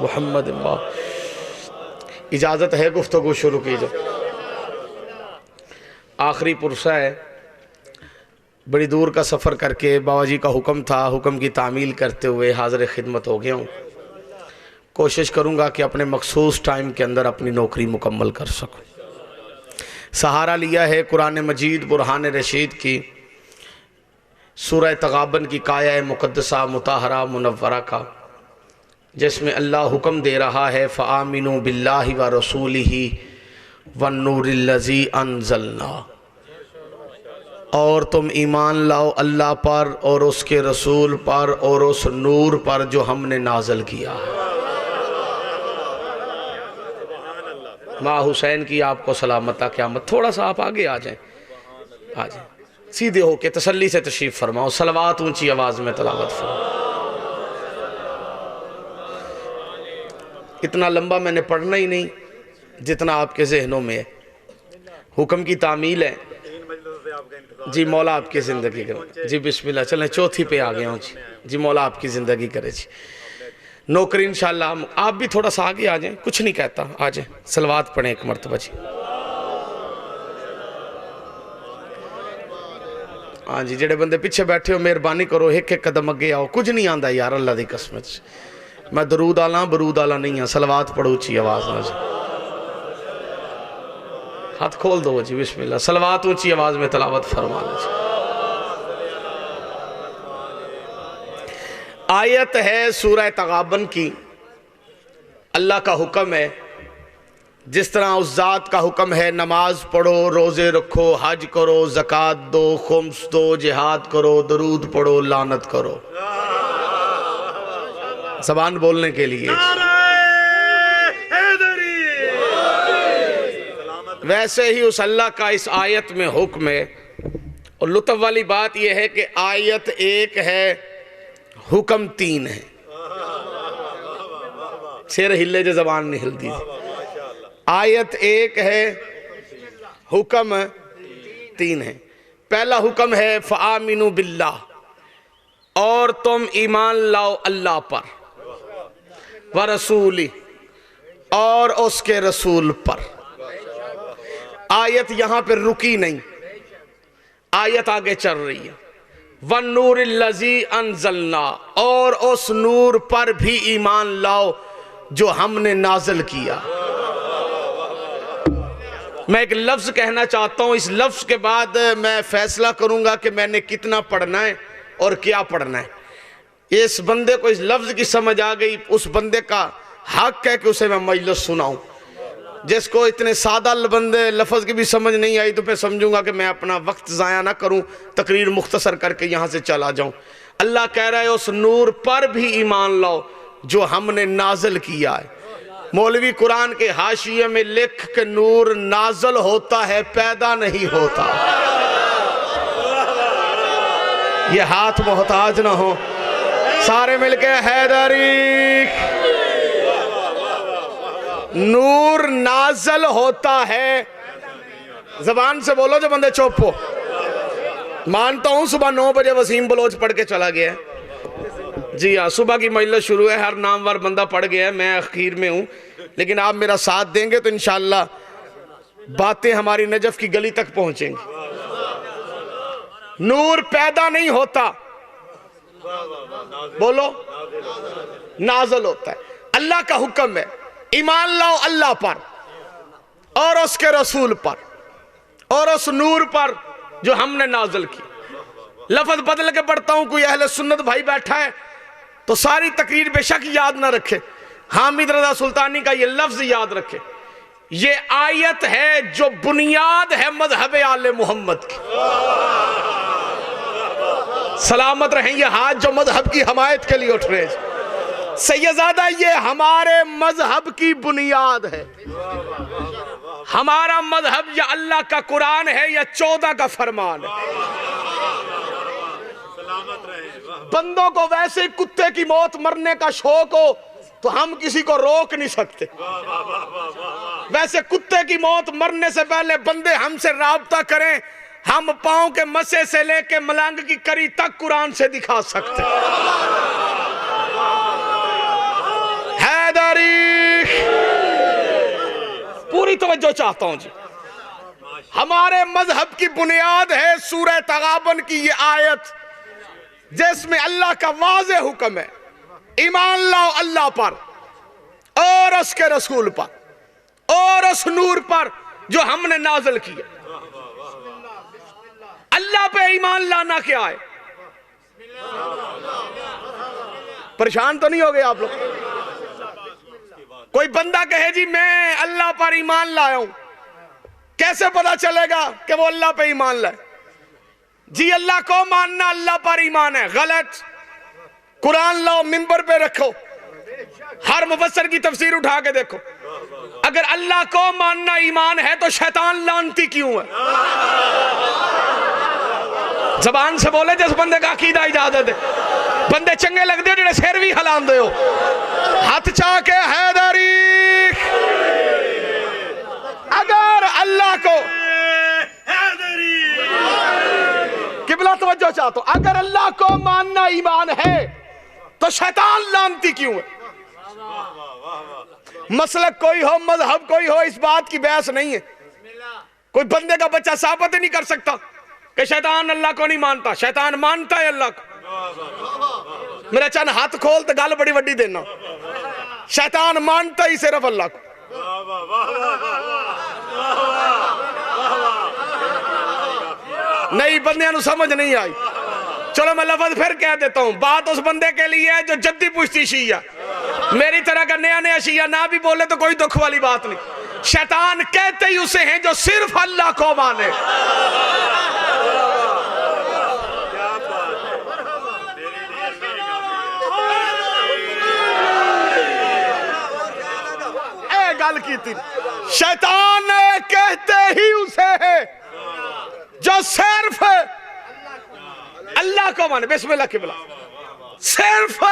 मोहम्मद। इजाज़त है गुफ्तगू शुरू कीजिए। आखिरी पुरसा है, बड़ी दूर का सफ़र करके बाबा जी का हुक्म था, हुक्म की तामील करते हुए हाज़िर खिदमत हो गया हूँ। कोशिश करूँगा कि अपने मखसूस टाइम के अंदर अपनी नौकरी मुकम्मल कर सकूँ। सहारा लिया है कुरान मजीद बुरहान रशीद की सूरह तगाबन की काया मुक़द्दसा मुताहरा मुनव्वरा का, जिसमें अल्लाह हुक्म दे रहा है फ़आमिनु बिल्लाहि व रसूलिही वन्नूरिल्लज़ी अंज़लना, और तुम ईमान लाओ अल्लाह पर और उसके रसूल पर और उस नूर पर जो हमने नाज़िल किया है। माँ हुसैन की आपको सलामत क़यामत। थोड़ा सा आप आगे आ जाएं, आ जाएं, सीधे होके तसल्ली से तशरीफ़ फरमाओ। सलवात ऊंची आवाज़ में तलावत फरमाओ। इतना लंबा मैंने पढ़ना ही नहीं जितना आपके जहनों में है। हुक्म की तामील है जी, मौला आपकी ज़िंदगी करे जी। बिस्मिल्लाह, चलें चौथी पे आ गया हूँ जी। जी मौला आपकी ज़िंदगी करे जी। नौकरी इंशाअल्लाह। आप भी थोड़ा सा आगे आ जाएं, कुछ नहीं कहता, आ जाएं। सलवात पढ़ें एक मरतबा जी। हाँ जी, जेड़े बंदे पीछे बैठे हो मेहरबानी करो एक एक कदम अगे आओ। कुछ नहीं आंदा यार, अल्लाह दी कसम च। मैं दरूद आला बरूद आला नहीं हाँ। सलवात पढ़ो ऊंची आवाज़ में जी। हाथ खोल दो जी। बिस्मिल्लाह, सलवात ऊंची आवाज़ में तलावत फरमाना जी। आयत है सूरह तगाबन की। अल्लाह का हुक्म है, जिस तरह उस ज़ात का हुक्म है नमाज पढ़ो, रोज़े रखो, हज करो, ज़कात दो, खुम्स दो, जिहाद करो, दरूद पढ़ो, लानत करो। ज़बान बोलने के लिए। वैसे ही उस अल्लाह का इस आयत में हुक्म है। और लुत्फ़ वाली बात यह है कि आयत एक है, हुक्म तीन है। सिर हिले जो ज़बान नहीं हिलती। आयत एक है, हुक्म तीन है। पहला हुक्म है फ़आमिनु बिल्लाह, और तुम ईमान लाओ अल्लाह पर, व रसूली, और उसके रसूल पर। आयत यहां पर रुकी नहीं, आयत आगे चल रही है। वन्नूरिल्लज़ी अंज़लना, और उस नूर पर भी ईमान लाओ जो हमने नाज़िल किया। मैं एक लफ्ज़ कहना चाहता हूँ, इस लफ्ज़ के बाद मैं फैसला करूँगा कि मैंने कितना पढ़ना है और क्या पढ़ना है। इस बंदे को इस लफ्ज़ की समझ आ गई, उस बंदे का हक है कि उसे मैं मजलिस सुनाऊँ। जिसको इतने सादा बंदे लफ्ज़ की भी समझ नहीं आई तो मैं समझूंगा कि मैं अपना वक्त ज़ाया ना करूँ, तकरीर मुख्तसर करके यहाँ से चला जाऊँ। अल्लाह कह रहा है उस नूर पर भी ईमान लाओ जो हमने नाज़िल किया है। मौलवी कुरान के हाशिये में लिख के नूर नाज़िल होता है, पैदा नहीं होता। ये हाथ मोहताज ना हो, सारे मिलके हैदरी। नूर नाज़िल होता है। जबान से बोलो जो बंदे चुप हो। मानता हूं सुबह 9 बजे वसीम बलोच पढ़ के चला गया है जी। हाँ, सुबह की मजलिस शुरू है, हर नामवर बंदा पढ़ गया है, मैं आखिर में हूं। लेकिन आप मेरा साथ देंगे तो इंशाअल्लाह बातें हमारी नजफ की गली तक पहुंचेंगी। नूर पैदा नहीं होता, बोलो नाज़िल होता है। अल्लाह का हुक्म है ईमान लाओ अल्लाह पर और उसके रसूल पर और उस नूर पर जो हमने नाज़िल की। लफ्ज़ बदल के पढ़ता हूं, कोई अहले सुन्नत भाई बैठा है तो सारी तकरीर बेशक याद ना रखे, हामिद रज़ा सुल्तानी का ये लफ्ज़ याद रखे। ये आयत है जो बुनियाद है मज़हब आले मोहम्मद की। सलामत रहें ये हाथ जो मज़हब की हमायत के लिए उठ रहे हैं। सैयदादा ये हमारे मजहब की बुनियाद है। हमारा मजहब या अल्लाह का कुरान है या 14 का फरमान है। बंदों को वैसे कुत्ते की मौत मरने का शौक हो तो हम किसी को रोक नहीं सकते। वैसे कुत्ते की मौत मरने से पहले बंदे हमसे राब्ता करें, हम पांव के मसे से लेके मलंग की करी तक कुरान से दिखा सकते। हैदरी पूरी तवज्जो चाहता हूं जी। हमारे मजहब की बुनियाद है सूरह तगाबन की ये आयत, जिसमें अल्लाह का वाज़े हुक्म है, ईमान लाओ अल्लाह पर और उसके रसूल पर और उस नूर पर जो हमने नाज़िल किया। अल्लाह पे ईमान लाना क्या है? परेशान तो नहीं हो गए आप लोग? कोई बंदा कहे जी मैं अल्लाह पर ईमान लाया हूं, कैसे पता चलेगा कि वो अल्लाह पे ईमान लाए? जी अल्लाह को मानना अल्लाह पर ईमान है, गलत। कुरान लाओ, मिंबर पे रखो, हर मुफस्सिर की तफसीर उठा के देखो। अगर अल्लाह को मानना ईमान है तो शैतान लानती क्यों है? जबान से बोले जिस बंदे का अकीदा इजाजत है। बंदे चंगे लगते हो जेडे सिर भी हिलांदे हो, हाथ चा के हैदरी। अगर अल्लाह को किबला तवज्जो चाहता हूं, अगर अल्लाह को मानना ईमान है तो शैतान लानती क्यों है? मसलक कोई हो, मजहब कोई हो, इस बात की बहस नहीं है। कोई बंदे का बच्चा साबित नहीं कर सकता कि शैतान अल्लाह को नहीं मानता। शैतान मानता है अल्लाह को। मेरा चंद हाथ खोल तो गल बड़ी वड्डी देना। शैतान मानता ही सिर्फ अल्लाह को। नहीं, बंदियां नु समझ नहीं आई। चलो मैं लफ्ज फिर कह देता हूं, बात उस बंदे के लिए है जो जद्दी पुश्ती शिया, मेरी तरह का नया नया शिया ना भी बोले तो कोई दुख वाली बात नहीं। शैतान कहते ही उसे हैं जो सिर्फ अल्लाह को माने। गल की थी, शैतान कहते ही उसे है जो सिर्फ अल्लाह को माने। बिस्मिल्लाह किबला, सिर्फ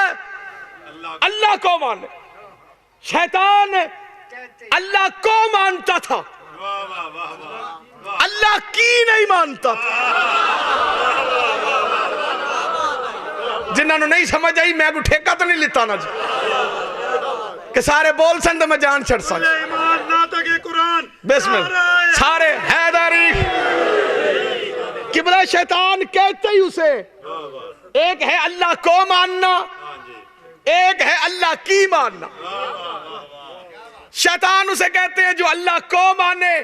अल्लाह को माने। शैतान अल्लाह को मानता था, अल्लाह की नहीं मानता था। जिन्होंने नहीं समझ आई मैं कोई ठेका तो नहीं लिता ना जी कि सारे बोल सन तो मैं जान छड़ सकता। बिस्मिल्लाह सारे हैदरी किबला। शैतान कहते ही उसे, एक है अल्लाह को मानना, एक है अल्लाह की मानना। शैतान उसे कहते हैं जो अल्लाह को माने,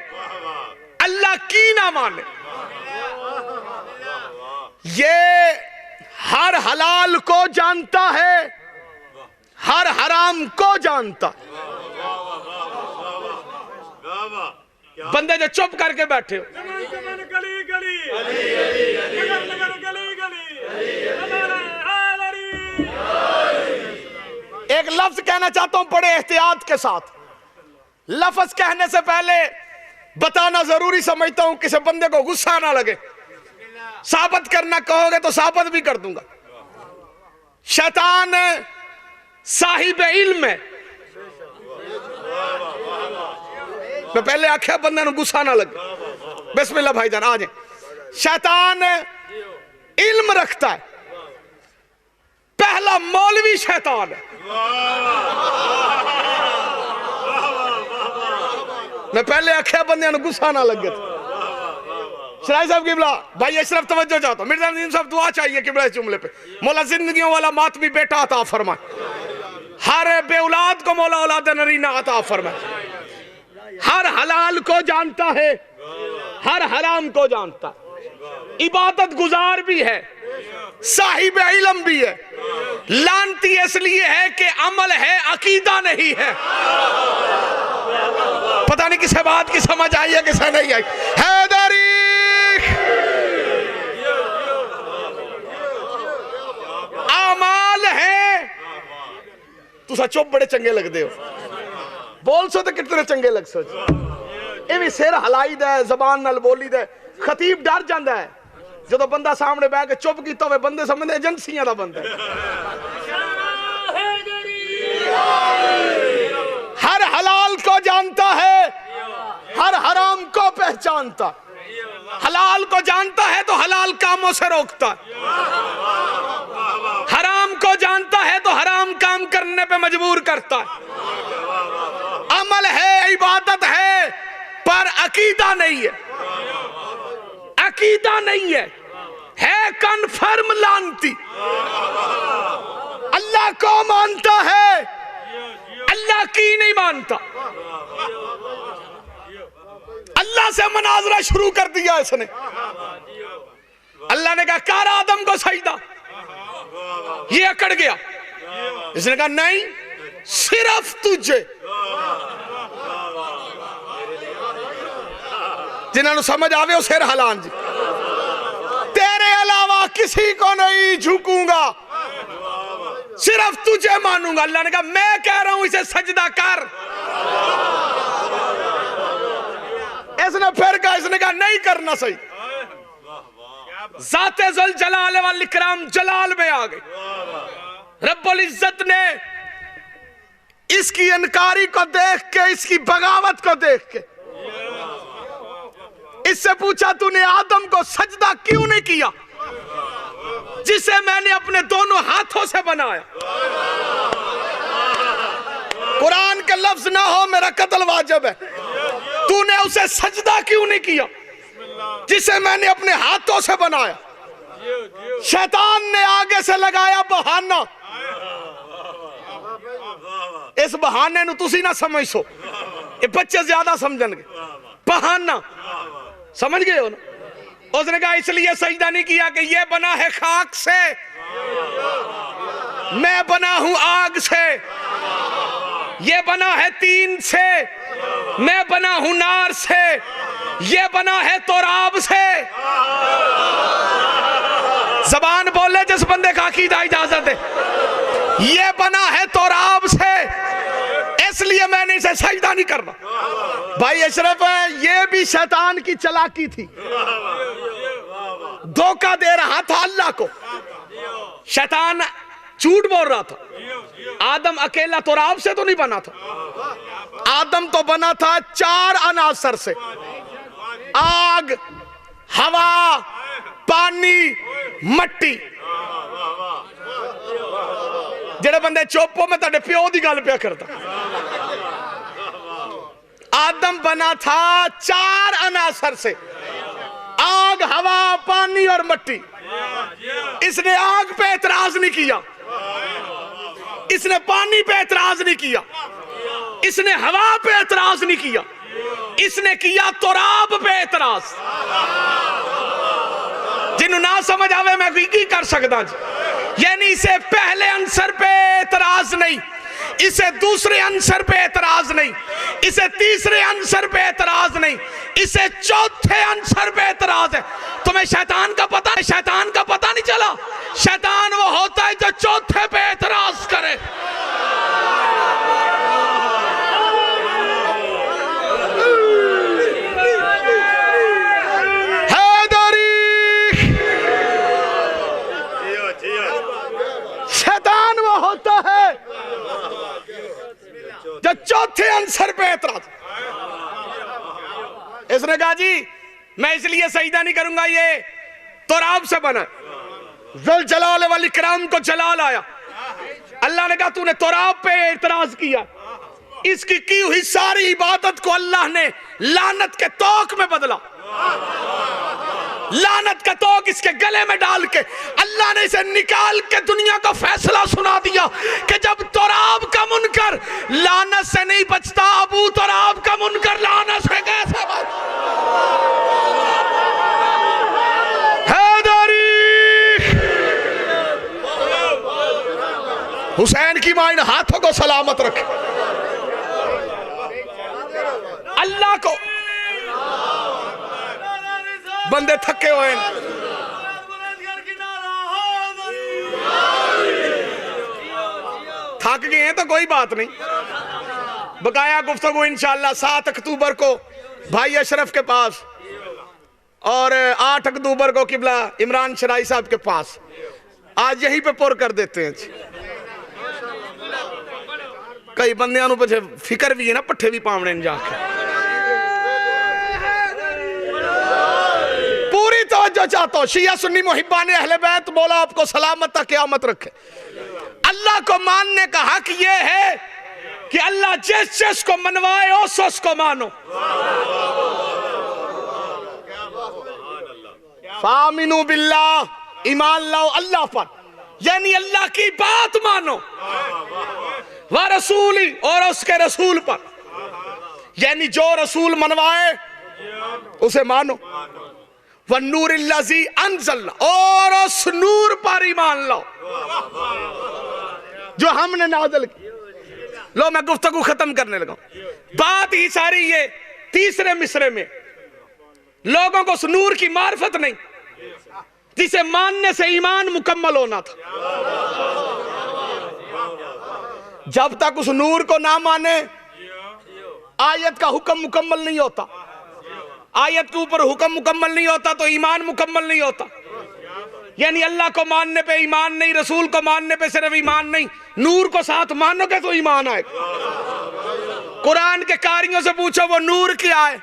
अल्लाह की ना माने। ये हर हलाल को जानता है, हर हराम को जानता। बंदे जो चुप करके बैठे हो, एक लफ्ज कहना चाहता हूं बड़े एहतियात के साथ। लफ्ज कहने से पहले बताना जरूरी समझता हूं, किसी बंदे को गुस्सा ना लगे। साबित करना कहोगे तो साबित भी कर दूंगा। शैतान साहिब इल्म है। मैं पहले आख्या बंदे गुस्सा ना लगे। बिस्मिल्लाह भाईजान आ जाए। शैतान इल्म रखता है। पहला मौलवी शैतान है। मैं पहले आख्या बंदे गुस्सा ना लगे। शराय साहब किबला भाई अशरफ तवज्जो चाहता हूं। मिर्जा नजीम साहब दुआ चाहिए किबला इस जुमले पे। मौला जिंदगियों वाला मातमी बेटा अता फरमाए, हर बेऔलाद को मौला औलाद नरीना अता फरमाए। हर हलाल को जानता है, हर हराम को जानता है। इबादत गुजार भी है, साहिब इल्म भी है। लानती इसलिए है कि अमल है, अकीदा नहीं है। पता नहीं किसे बात की समझ आई है किसे नहीं आई। हैदरी अमाल है। तुसा चुप बड़े चंगे लगते हो, बोल सो तो कितने चंगे लग सो। ये भी सिर हलाई दे, जबान नाल बोली दे। खतीब डर जाता है जो बंदा सामने बह के चुप किया हो, बंदे समझते एजेंसियां का बंदा। हर हलाल को जानता है, हर हराम को पहचानता। हलाल को जानता है तो हलाल कामों से रोकता, हराम को जानता है तो हराम काम करने पे मजबूर करता है। अमल है, इबादत है, पर अकीदा नहीं है, अकीदा नहीं है कन्फर्म लानती। अल्लाह को मानता है, अल्लाह की नहीं मानता। अल्लाह से मुनाजरा शुरू कर दिया इसने। अल्लाह ने कहा कर आदम को सजदा, ये अकड़ गया। इसने कहा नहीं, सिर्फ तुझे। जिन्होंने समझ आवे उसे हलान जी, तेरे अलावा किसी को नहीं झुकूंगा, सिर्फ तुझे मानूंगा। अल्लाह ने कहा मैं कह रहा हूं इसे सजदा कर। इसने फिर कहा, इसने कहा नहीं करना सही। ज़ाते ज़ुल जलाल वल इकराम जलाल में आ गए। रब्बुल इज्जत ने इसकी इनकारी को देख के, इसकी बगावत को देख के इससे पूछा तूने आदम को सजदा क्यों नहीं किया जिसे मैंने अपने दोनों हाथों से बनाया। कुरान के लफ्ज ना हो मेरा कत्ल वाजिब है। तूने उसे सजदा क्यों नहीं किया जिसे मैंने अपने हाथों से बनाया। शैतान ने आगे से लगाया बहाना। इस बहाने नु तुसी ना समझ सो, ये बच्चे ज्यादा समझणगे। बहाना समझ गए हो ना। उसने कहा इसलिए सजदा नहीं किया कि ये बना है खाक से, मैं बना हूं आग से। ये बना है तीन से, मैं बना हूं नार से। ये बना है तोराब से। जबान बोले जिस बंदे का अकीदा इजाजत है। ये बना है तोराब से, इसलिए मैंने इसे सजदा नहीं करना। भाई अशरफ है, ये भी शैतान की चालाकी थी, धोखा दे रहा था अल्लाह को। शैतान झूठ बोल रहा था। आदम अकेला तोराब से तो नहीं बना था, आदम तो बना था चार अनासर से, आग, हवा, पानी, मट्टी। जेड़े बंदे चुप मैं तेरे प्यो की गल पे करता। आदम बना था चार अनासर से, आग, हवा, पानी और मट्टी। इसने आग पे एतराज नहीं किया, इसने पानी पे एतराज नहीं किया, इसने हवा पे एतराज नहीं किया, इसने किया तोराब पे एतराज। जिन्हों ना समझ आवे मैं की कर सकता जी। यानी इसे पहले आंसर पे एतराज नहीं, इसे दूसरे आंसर पे एतराज नहीं, इसे तीसरे आंसर पे एतराज नहीं, इसे चौथे आंसर पे एतराज है। तुम्हें शैतान का पता है? शैतान का पता नहीं चला? शैतान वो होता है जो चौथे पे एतराज करे। शैतान वो होता है जो चौथे आंसर पे एतराज। इसने कहा जी मैं इसलिए सजदा नहीं करूंगा, ये तोराब से बना। ज़ुल जलाल वल इकराम को जलाल आया। अल्लाह ने कहा तूने तोराब पे एतराज किया, इसकी की हुई सारी इबादत को अल्लाह ने लानत के तौक में बदला। लानत का तोक इसके गले में डाल के अल्लाह ने इसे निकाल के दुनिया को फैसला सुना दिया कि जब तोराब का मुनकर लानत से नहीं बचता, अबू तोराब का मुनकर लानत से कैसे बच। हुसैन की मां इन हाथों को सलामत रखे। अल्लाह को बंदे थके हुए हैं। थक गए हैं तो कोई बात नहीं, बकाया गुफ्तगू इंशाअल्लाह 7 अक्टूबर को भाई अशरफ के पास और 8 अक्टूबर को किबला इमरान शराई साहब के पास। आज यहीं पे पुर कर देते हैं। कई बंदियां नूं पिछे फिक्र भी है ना, पट्ठे भी पावने जाके। पूरी तवज्जो चाहता हूं। शिया सुन्नी मुहिब्बाने अहले बैत मौला आपको सलामत तक क़यामत रखे। अल्लाह को मानने का हक ये है कि अल्लाह जिस जिस को मनवाए उस को मानो। फामिनु बिल्लाह, ईमान लाओ अल्लाह पर, यानी अल्लाह की बात मानो, व रसूली, और उसके रसूल पर, यानी जो रसूल मनवाए उसे मानो, व नूरिल्लज़ी अंज़लना, और उस नूर पर ईमान लाओ जो हमने नाज़िल की। लो मैं गुफ्तगू खत्म करने लगा। बात ही सारी ये तीसरे मिसरे में लोगों को उस नूर की मार्फत नहीं जिसे मानने से ईमान मुकम्मल होना था। जब तक उस नूर को ना माने आयत का हुक्म मुकम्मल नहीं होता, आयत के ऊपर हुक्म मुकम्मल नहीं होता तो ईमान मुकम्मल नहीं होता। यानी अल्लाह को मानने पे ईमान नहीं, रसूल को मानने पे सिर्फ ईमान नहीं, नूर को साथ मानोगे तो ईमान आएगा। कुरान के कारियों से पूछो वो नूर क्या है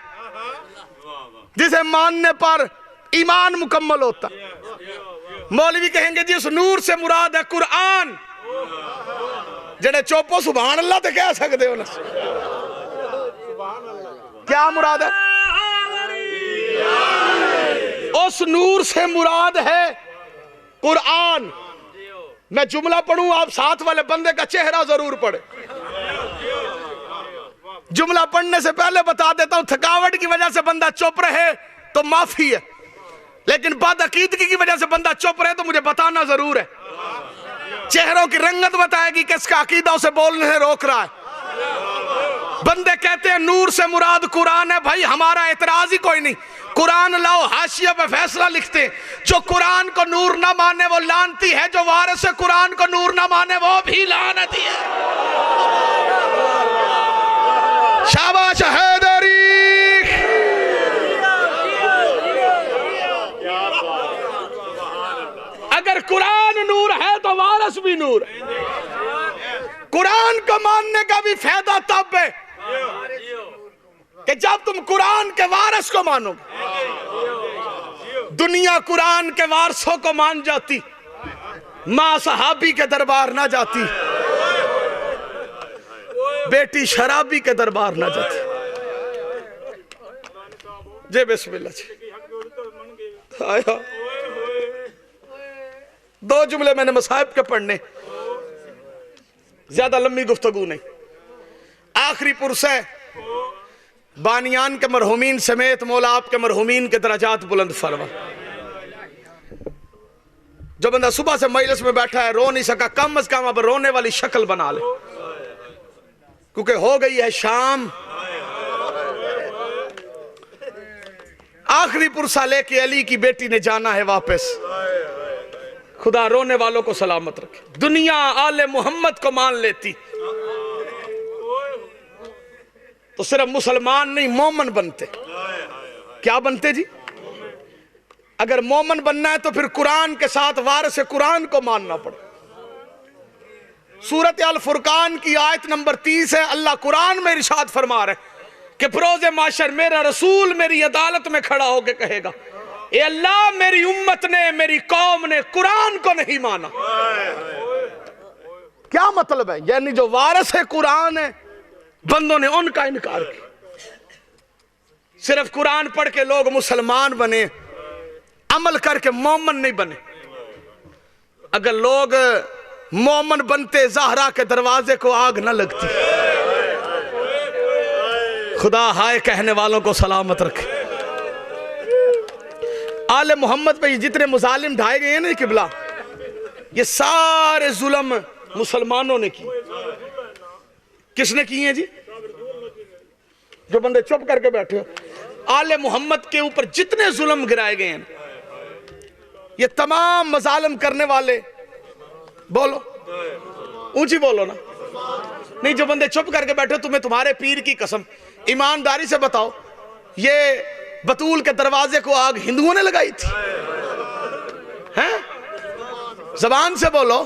जिसे मानने पर ईमान मुकम्मल होता। मौलवी कहेंगे जी उस नूर से मुराद है कुरान। जड़े चोपो सुभान अल्लाह तो कह सकते हो ना, क्या मुराद है? उस नूर से मुराद है कुरान। मैं जुमला पढ़ूं, आप साथ वाले बंदे का चेहरा जरूर पढ़े। जुमला पढ़ने से पहले बता देता हूं, थकावट की वजह से बंदा चुप रहे तो माफी है, लेकिन बदअकीदगी की वजह से बंदा चुप रहे तो मुझे बताना जरूर है। चेहरों की रंगत बताएगी किसका अकीदा उसे बोलने से रोक रहा है। बंदे कहते हैं नूर से मुराद कुरान है, भाई हमारा एतराज ही कोई नहीं, कुरान लाओ, हाशिया पे फैसला लिखते। जो कुरान को नूर ना माने वो लानती है, जो वारिस कुरान को नूर ना माने वो भी लानती है। शाबाश हैदरी। अगर कुरान नूर है तो वारिस भी नूर है। कुरान को मानने का भी फायदा तब है कि जब तुम कुरान के वारिस को मानोगे। दुनिया कुरान के वारिसों को मान जाती, मां सहाबी के दरबार ना जाती, बेटी शराबी के दरबार ना जाती। जे बिस्मिल्लाह जी। आया दो जुमले मैंने मसाहिब के पढ़ने, ज्यादा लंबी गुफ्तगू नहीं। आखिरी पुरस है बानियान के मरहुमीन समेत मौला आपके मरहुमीन के दराजात बुलंद फरमा। जो बंदा सुबह से मजलिस में बैठा है रो नहीं सका, कम अज कम अब रोने वाली शक्ल बना ले, क्योंकि हो गई है शाम। आखिरी पुरसा लेके अली की बेटी ने जाना है वापस। खुदा रोने वालों को सलामत रखे। दुनिया आले मोहम्मद को मान लेती तो सिर्फ मुसलमान नहीं मोमन बनते। क्या बनते जी? अगर मोमन बनना है तो फिर कुरान के साथ वारिस कुरान को मानना पड़े। सूरत अल फुरकान की आयत नंबर 30 है। अल्लाह कुरान में इरशाद फरमा रहे कि फरोज़े माशर मेरा रसूल मेरी अदालत में खड़ा होकर कहेगा, ए अल्लाह मेरी उम्मत ने, मेरी कौम ने कुरान को नहीं माना। क्या मतलब है? यानी जो वारिस है कुरान है, बंदों ने उनका इनकार किया। सिर्फ कुरान पढ़ के लोग मुसलमान बने, अमल करके मोमन नहीं बने। अगर लोग मोमन बनते ज़हरा के दरवाजे को आग न लगती। खुदा हाय कहने वालों को सलामत रखे। आले मोहम्मद पे जितने मुजालिम ढाए गए हैं ना किबला, ये सारे जुल्म मुसलमानों ने की। किसने किए हैं जी? जो बंदे चुप करके बैठे हो। आले मोहम्मद के ऊपर जितने जुल्म गिराए गए हैं, ये तमाम मजालिम करने वाले, बोलो ऊंची बोलो ना। नहीं, जो बंदे चुप करके बैठे, तुम्हें तुम्हारे पीर की कसम, ईमानदारी से बताओ, ये बतूल के दरवाजे को आग हिंदुओं ने लगाई थी? हैं? जबान से बोलो।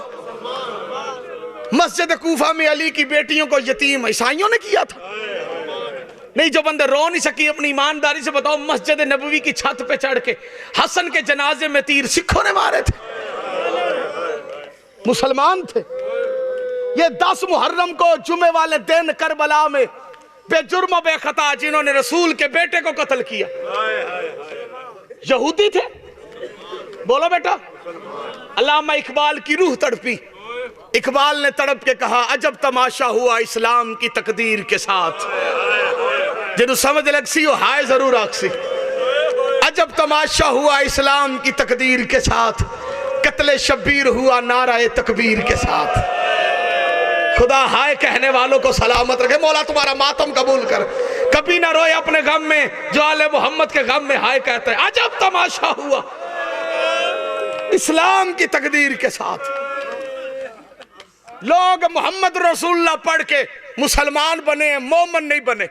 मस्जिद कूफा में अली की बेटियों को यतीम ईसाइयों ने किया था? नहीं, जो बंदे रो नहीं सकी, अपनी ईमानदारी से बताओ, मस्जिद नबवी की छत पे चढ़ के हसन के जनाजे में तीर सिखों ने मारे थे? मुसलमान थे। ये 10 मुहर्रम को जुमे वाले दिन करबला में बेजुर्म बेखता जिन्होंने रसूल के बेटे को कत्ल किया, यहूदी थे। बोलो बेटा। अल्लामा इकबाल की रूह तड़पी। इकबाल ने तड़प के कहा, अजब तमाशा हुआ इस्लाम की तकदीर के साथ। जिन्हों समझ लग सी वो हाय जरूर आखसी। अजब तमाशा हुआ इस्लाम की तकदीर के साथ, कत्ले शब्बीर हुआ नाराए तकबीर के साथ। खुदा हाय कहने वालों को सलामत रखे। मौला तुम्हारा मातम कबूल कर। कभी ना रोए अपने गम में जो आले मोहम्मद के गम में हाय कहते हैं। अजब तमाशा हुआ इस्लाम की तकदीर के साथ। लोग मोहम्मद रसूलुल्लाह पढ़ के मुसलमान बने, मोमन नहीं बने।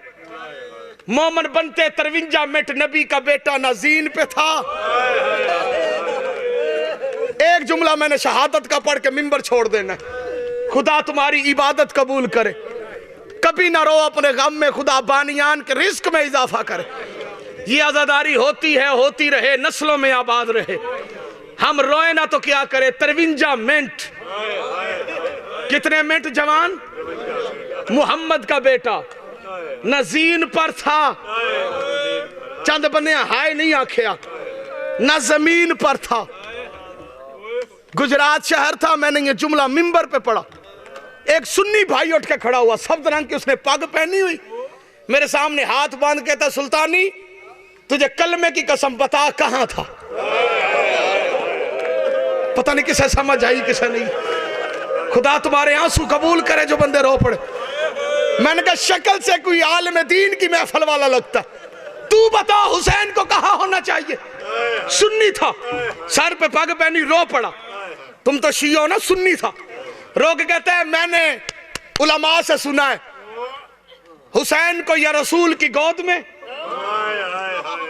मोमन बनते 53 मिनट नबी का बेटा नजीन पे था। एक जुमला मैंने शहादत का पढ़ के मिंबर छोड़ देना। खुदा तुम्हारी इबादत कबूल करे। कभी ना रो अपने गम में, खुदा बानियान के रिस्क में इजाफा करे। ये आजादारी होती है, होती रहे, नस्लों में आबाद रहे। हम रोए ना तो क्या करे। 53 मिनट, कितने मिनट जवान? मोहम्मद का बेटा नजीन पर था। चंद बने हाय नहीं आखिया, न जमीन पर था। गुजरात शहर था। मैंने ये जुमला मिंबर पे पढ़ा। एक सुन्नी भाई उठ के खड़ा हुआ, सब रंग की उसने पग पहनी हुई, मेरे सामने हाथ बांध के था, सुल्तानी तुझे कलमे की कसम बता कहां था। पता नहीं किसे समझ आई किसे नहीं। खुदा तुम्हारे आंसू कबूल करे जो बंदे रो पड़े। मैंने कहा शक्ल से कोई आलिम दीन की महफिल वाला लगता। तू बता हुसैन को कहां होना चाहिए। सुन्नी था, सर पे पग पहनी, रो पड़ा। तुम तो शिया हो ना, सुन्नी था। रो के कहता है मैंने उलमा से सुना है हुसैन को या रसूल की गोद में,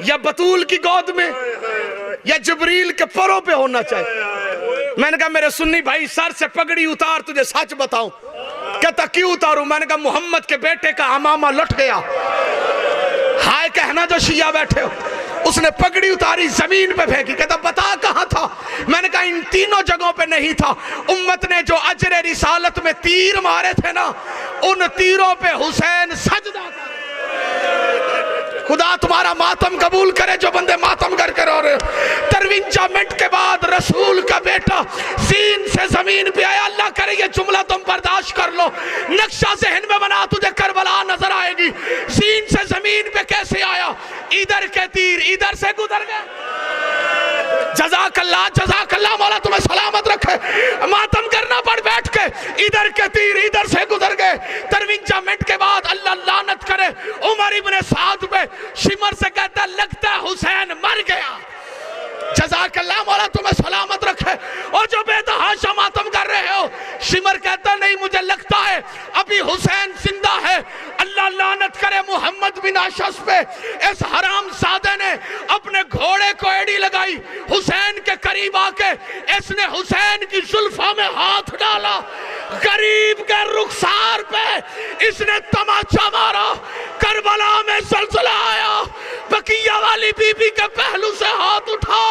या बतूल की गोद में, या जिब्रील के परों पे होना चाहिए। मैंने कहा मेरे सुन्नी भाई सर से पगड़ी उतार, तुझे सच बताऊं। कहता क्यों उतारूं? मैंने कहा मोहम्मद के बेटे का अमामा लुट गया। हाय कहना जो शिया बैठे हो। उसने पगड़ी उतारी, जमीन पे फेंकी। कहता बता कहां था। मैंने कहा इन तीनों जगहों पे नहीं था। उम्मत ने जो अजरे रिसालत में तीर मारे थे ना, उन तीरों पे हुसैन सजदा था। खुदा तुम्हारा मातम कबूल करे जो बंदे मातम करके रो रहे हो। 53 मिनट के बाद रसूल का बेटा जीन से जमीन पे आया। अल्लाह करे ये जुमला तुम बर्दाश्त कर लो। नक्शा जहन में बना, तुझे करबला नजर आएगी। जीन से जमीन पे कैसे आया? इधर के तीर इधर से गुजर गए। जज़ाकल्लाह जज़ाकल्लाह, मौला तुम्हें सलामत रखे। मातम करना पड़ बैठ के। इधर के तीर इधर से गुजर गए। 53 मिनट के बाद अल्लाह लानत करे उमर इब्ने साद पे। शिमर से कहता लगता है हुसैन मर गया। जज़ाकल्लाह, मौला तुम्हें सलामत रखे। और जो बेतहाशा मातम कर रहे हो, शिमर कहता नहीं मुझे लगता है अभी हुसैन जिंदा है। अल्लाह लानत करे मोहम्मद बिन अशस पे। इस हराम सादे ने अपने घोड़े को एड़ी लगाई हुसैन के करीब आके। इसने हुसैन की जुल्फा में हाथ डाला, गरीब के रुखसार पे इसने तमाचा मारा। करबला में जलजला आया। बकिया वाली बीबी के पहलू से हाथ उठा।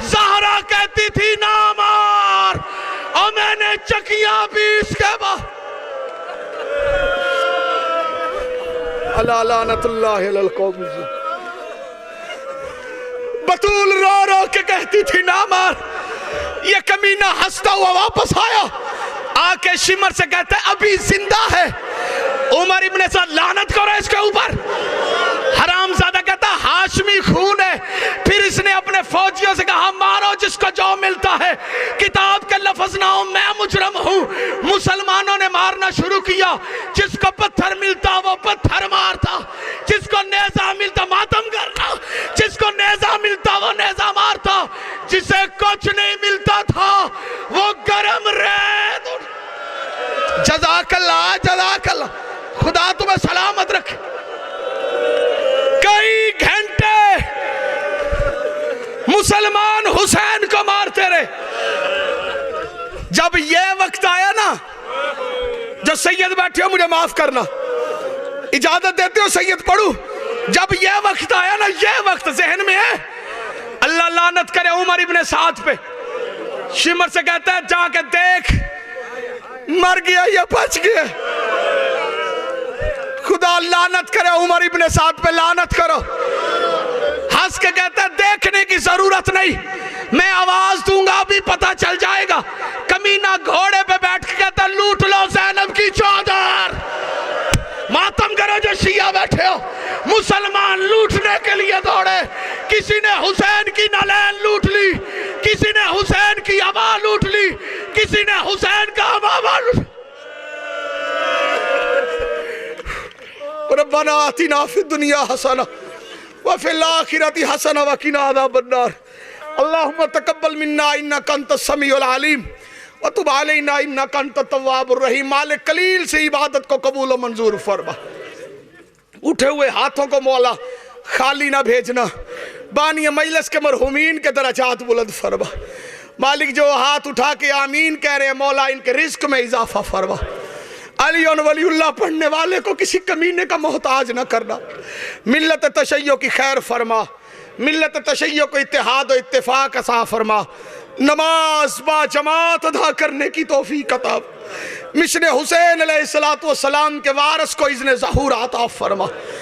ज़हरा कहती थी ना मार, और मैंने चकिया भी इसके बाद। बतूल रो रो के कहती थी ना मार। ये कमीना हंसता हुआ वापस आया, आके शिमर से कहता है अभी जिंदा है। उमर इब्ने साद लानत करो इसके ऊपर। हरामजादा कहता हाशमी खून है। फिर इसने अपने फौजियों से कहा मारो जिसको जो मिलता है। किताब के लफ्ज ना हो मैं मुजरम हूं। मुसलमानों ने मारना शुरू किया। जिसको पत्थर मिलता वो पत्थर मारता, जिसको नेजा मिलता मातम करना, जिसको नेजा मिलता वो नेजा मारता, जिसे कुछ नहीं मिलता था वो गरम रेत। जज़ाकल्लाह जज़ाकल्लाह, खुदा तुम्हें सलामत रखे। कई घंटे मुसलमान हुसैन को मारते रहे। जब ये वक्त आया ना, जो सैयद बैठे हो मुझे माफ करना, इजाजत देते हो सैयद पढ़ू। जब ये वक्त आया ना, ये वक्त जहन में है। अल्लाह लानत करे उमर इब्ने साद पे। शिमर से कहता है जाके देख मर गया या बच गया। खुदा लानत करे उमर इब्ने साद पे, लानत करो। हंस के कहता है देखने की जरूरत नहीं, मैं आवाज दूंगा अभी पता चल जाएगा। कमीना घोड़े पे बैठ के कहता लूट लो ज़ैनब की चादर। मातम करो जो शिया बैठे हो, मुसलमान लूटने के लिए दौड़े। किसी ने हुसैन की नलैन लूट ली, किसी ने हुसैन की अबा लूट ली, किसी ने हुसैन का अबाबा लूट। रब्बना आतिना फिद दुनिया हसना व फिल आखिरति हसना व किना अज़ाबन्नार। अल्लाहुम्मा तक़ब्बल मिन्ना इन्नका अंतस समीउल अलीम व तुब अलैना इन्नका अंतत तव्वाबुर रहीम। मालिक कलील से इबादत को कबूल और मंजूर फरमा। उठे हुए हाथों को मौला खाली ना भेजना। बानी मजलिस के मरहूमीन के दरजात बुलंद फरमा। मालिक जो हाथ उठा के आमीन कह रहे हैं मौला इनके रिस्क में इजाफा फरमा। अली और वलीउल्लाह पढ़ने वाले को किसी कमीने का मोहताज न करना। मिल्लत तशय्यो की खैर फरमा, मिल्लत तशय्यो को इत्तेहाद और इत्तेफाक अता फरमा। नमाज बा जमात अदा करने की तौफीक अता। मिशन हुसैन अलैहिस्सलातु वस्सलाम के वारिस को इज़्न ज़हूर अता फरमा।